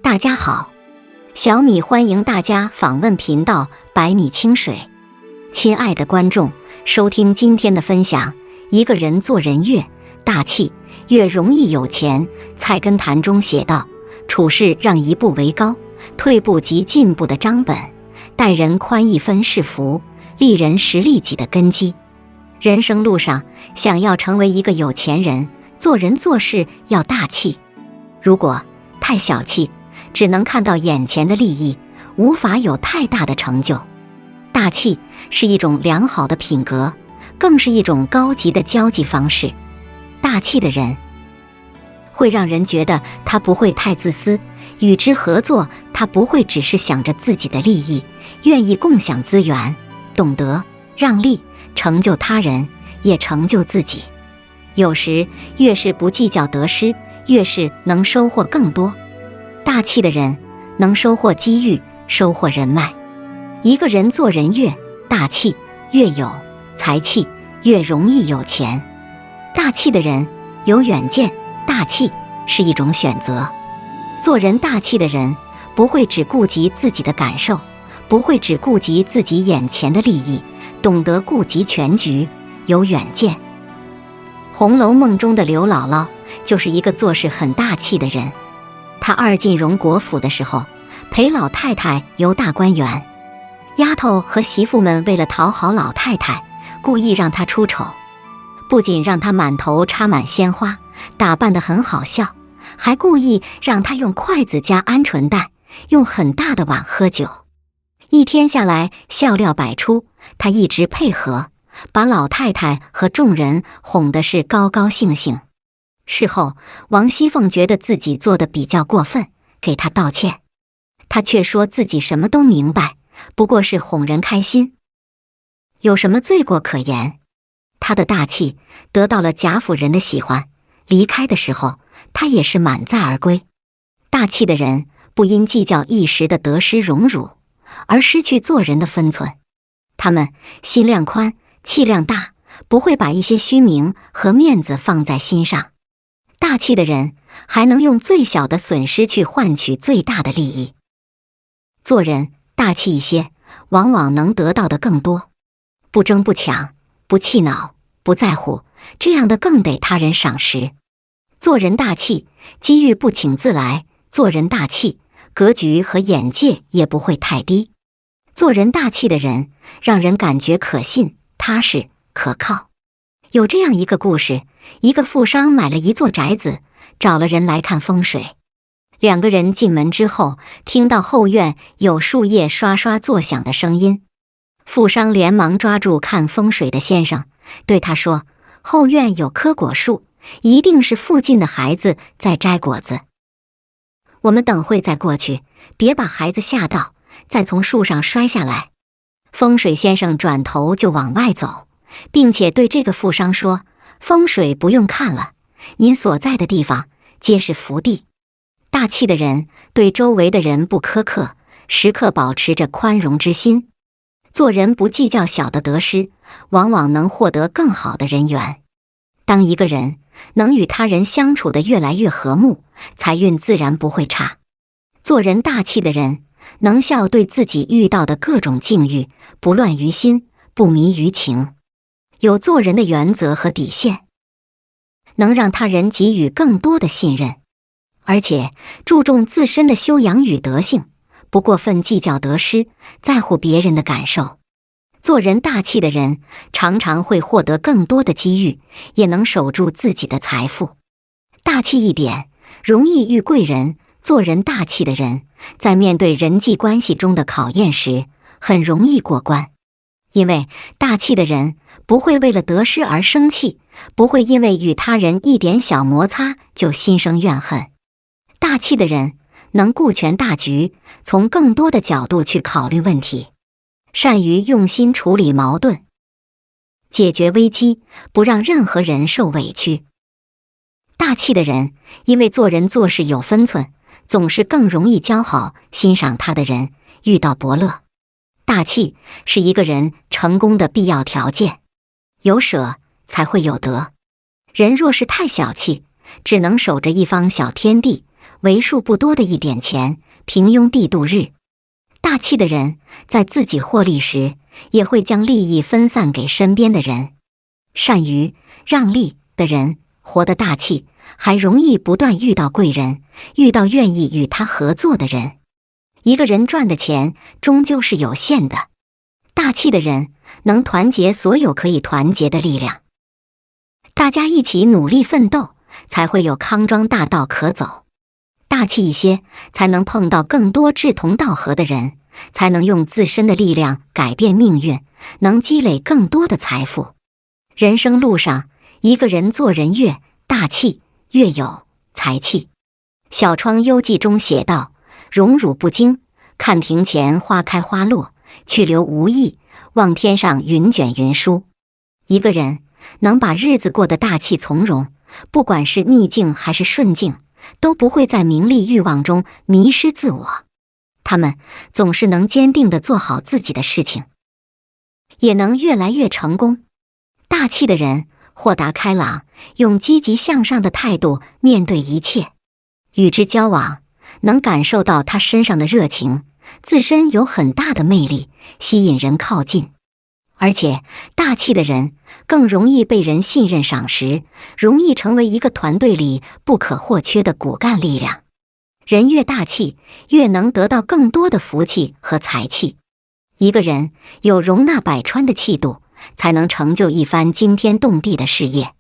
大家好，小米欢迎大家访问频道百米清水。亲爱的观众，收听今天的分享。一个人做人越大气，越容易有钱。菜根谭中写道，处事让一步为高，退步即进步的章本，待人宽一分是福，利人实利己的根基。人生路上，想要成为一个有钱人，做人做事要大气。如果太小气，只能看到眼前的利益，无法有太大的成就。大气是一种良好的品格，更是一种高级的交际方式。大气的人会让人觉得他不会太自私，与之合作，他不会只是想着自己的利益，愿意共享资源，懂得让利，成就他人，也成就自己。有时越是不计较得失，越是能收获更多。大气的人能收获机遇，收获人脉。一个人做人越大气，越有才气，越容易有钱。大气的人有远见，大气是一种选择。做人大气的人不会只顾及自己的感受，不会只顾及自己眼前的利益，懂得顾及全局，有远见。《红楼梦》中的刘姥姥就是一个做事很大气的人。她二进荣国府的时候，陪老太太游大观园，丫头和媳妇们为了讨好老太太，故意让她出丑，不仅让她满头插满鲜花，打扮得很好笑，还故意让她用筷子夹鹌鹑蛋，用很大的碗喝酒。一天下来，笑料百出，她一直配合，把老太太和众人哄得是高高兴兴。事后，王熙凤觉得自己做得比较过分，给她道歉。她却说自己什么都明白，不过是哄人开心，有什么罪过可言。她的大气得到了贾府人的喜欢，离开的时候，她也是满载而归。大气的人不因计较一时的得失荣辱，而失去做人的分寸。他们心量宽，气量大，不会把一些虚名和面子放在心上。大气的人还能用最小的损失去换取最大的利益。做人大气一些，往往能得到的更多。不争不抢，不气恼，不在乎，这样的更得他人赏识。做人大气，机遇不请自来；做人大气，格局和眼界也不会太低。做人大气的人，让人感觉可信、踏实、可靠。有这样一个故事，一个富商买了一座宅子，找了人来看风水。两个人进门之后，听到后院有树叶刷刷作响的声音。富商连忙抓住看风水的先生，对他说：“后院有棵果树，一定是附近的孩子在摘果子。我们等会再过去，别把孩子吓到，再从树上摔下来。”风水先生转头就往外走，并且对这个富商说：“风水不用看了，您所在的地方皆是福地。”大气的人对周围的人不苛刻，时刻保持着宽容之心。做人不计较小的得失，往往能获得更好的人缘。当一个人能与他人相处得越来越和睦，财运自然不会差。做人大气的人能笑对自己遇到的各种境遇，不乱于心，不迷于情，有做人的原则和底线，能让他人给予更多的信任，而且注重自身的修养与德性，不过分计较得失，在乎别人的感受。做人大气的人常常会获得更多的机遇，也能守住自己的财富。大气一点，容易遇贵人。做人大气的人，在面对人际关系中的考验时，很容易过关。因为大气的人不会为了得失而生气，不会因为与他人一点小摩擦就心生怨恨。大气的人能顾全大局，从更多的角度去考虑问题，善于用心处理矛盾，解决危机，不让任何人受委屈。大气的人因为做人做事有分寸，总是更容易交好欣赏他的人，遇到伯乐。大气是一个人成功的必要条件，有舍才会有得。人若是太小气，只能守着一方小天地，为数不多的一点钱，平庸地度日。大气的人在自己获利时，也会将利益分散给身边的人。善于让利的人活得大气，还容易不断遇到贵人，遇到愿意与他合作的人。一个人赚的钱终究是有限的，大气的人能团结所有可以团结的力量，大家一起努力奋斗，才会有康庄大道可走。大气一些，才能碰到更多志同道合的人，才能用自身的力量改变命运，能积累更多的财富。人生路上，一个人做人越大气，越有才气。小窗幽记中写道：荣辱不惊，看庭前花开花落，去留无意，望天上云卷云舒。一个人能把日子过得大气从容，不管是逆境还是顺境，都不会在名利欲望中迷失自我。他们总是能坚定地做好自己的事情，也能越来越成功。大气的人豁达开朗，用积极向上的态度面对一切。与之交往，能感受到他身上的热情，自身有很大的魅力，吸引人靠近。而且大气的人更容易被人信任赏识，容易成为一个团队里不可或缺的骨干力量。人越大气，越能得到更多的福气和财气。一个人有容纳百川的气度，才能成就一番惊天动地的事业。